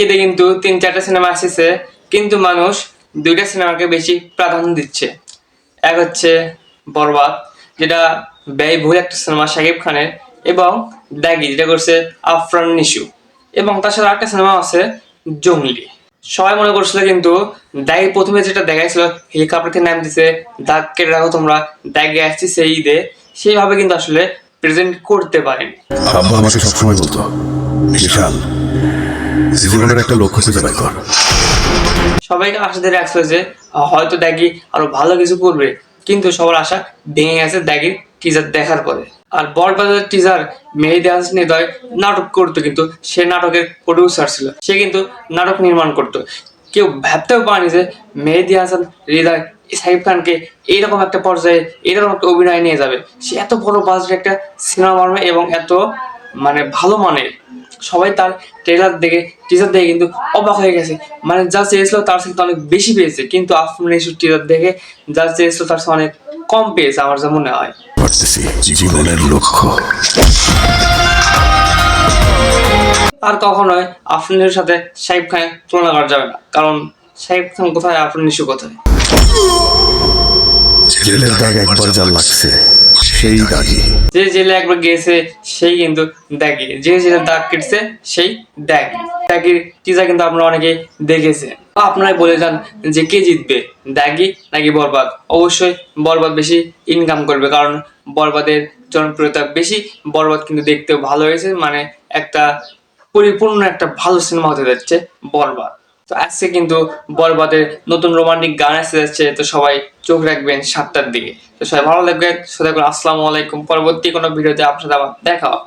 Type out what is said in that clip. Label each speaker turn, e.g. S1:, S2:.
S1: ঈদে কিন্তু 3-4টা সিনেমা আসছে, কিন্তু মানুষ 2টা সিনেমাকে বেশি প্রাধান্য দিচ্ছে। এক হচ্ছে বরবাদ, যেটা ব্যয়বহুল একটা সিনেমা শাকিব খানের, এবং দাগি, যেটা করছে আফরান নিশু, এবং তার সাথে আরেকটা সিনেমা আছে জঙ্গলি। সবাই মনে করছিল কিন্তু দাগি প্রথমে যেটা দেখাইছিল হেলিকপ্টার থেকে নাম দিছে, দাগ কেটে রাখো তোমরা, দাগি আসছে সেই ঈদে, সেইভাবে কিন্তু আসলে প্রেজেন্ট করতে পারেনি।
S2: আব্বা আমাকে সবসময় বলতো, বিশাল জীবনের একটা লক্ষ্য খুঁজে বের কর।
S1: সবাইকে আশা দিয়ে রাখছিল যে হয়তো দাগি আরো ভালো কিছু করবে, কিন্তু সবার আশা ভেঙে গেছে দাগির টিজার দেখার পরে। আর বরবাদের টিজার মেহেদী হাসান হৃদয় নাটক করতো, কিন্তু সে নাটকের প্রডিউসার ছিল, সে কিন্তু নাটক নির্মাণ করতো। কেউ ভাবতেও পারেনি যে মেহেদী হাসান হৃদয় শাকিব খানকে এইরকম একটা পর্যায়ে এরকম একটা অভিনয় নিয়ে যাবে। সে এত বড় বাজেট একটা সিনেমা বানাবে এবং এত ভালো মানের। সবাই তার টিজার দেখে কিন্তু অবাক হয়ে গেছে, যা চেয়েছিল তার থেকে অনেক বেশি পেয়েছে, কিন্তু আফরান নিশুর টিজার দেখে যা চেয়েছিল তার থেকে অনেক কম পেয়েছে আমার যা মনে হয়।
S2: জীবনের লক্ষ্য
S1: আর কখনোই আফরান নিশুর সাথে শাকিব খানের তুলনা করা যাবে না, কারণ শাকিব খান কোথায়, আফরান নিশু কোথায়।
S2: জেলের দাগ একবার যা লাগছে সেই দাগই।
S1: যে জেলে একবার গিয়েছে সেই কিন্তু দাগি, যে জেলে দাগ কেটেছে সেই দাগি। দাগির টিজার কিন্তু আপনারা অনেকে দেখেছেন। আপনারাই বলে যান যে কে জিতবে, দাগি নাকি বরবাদ? অবশ্যই বরবাদ বেশি ইনকাম করবে, কারণ বরবাদের জনপ্রিয়তা বেশি। বরবাদ কিন্তু দেখতেও ভালো হয়েছে, একটা পরিপূর্ণ একটা ভালো সিনেমা হতে যাচ্ছে বরবাদ। তো আজকে কিন্তু বরবাদের নতুন রোমান্টিক গান আসতে যাচ্ছে, তো সবাই চোখ রাখবেন 7টার দিকে। তো সবাই ভালো লাগবেন, আসসালামু আলাইকুম। পরবর্তী কোনো ভিডিওতে আপনার সাথে আবার দেখা হবে।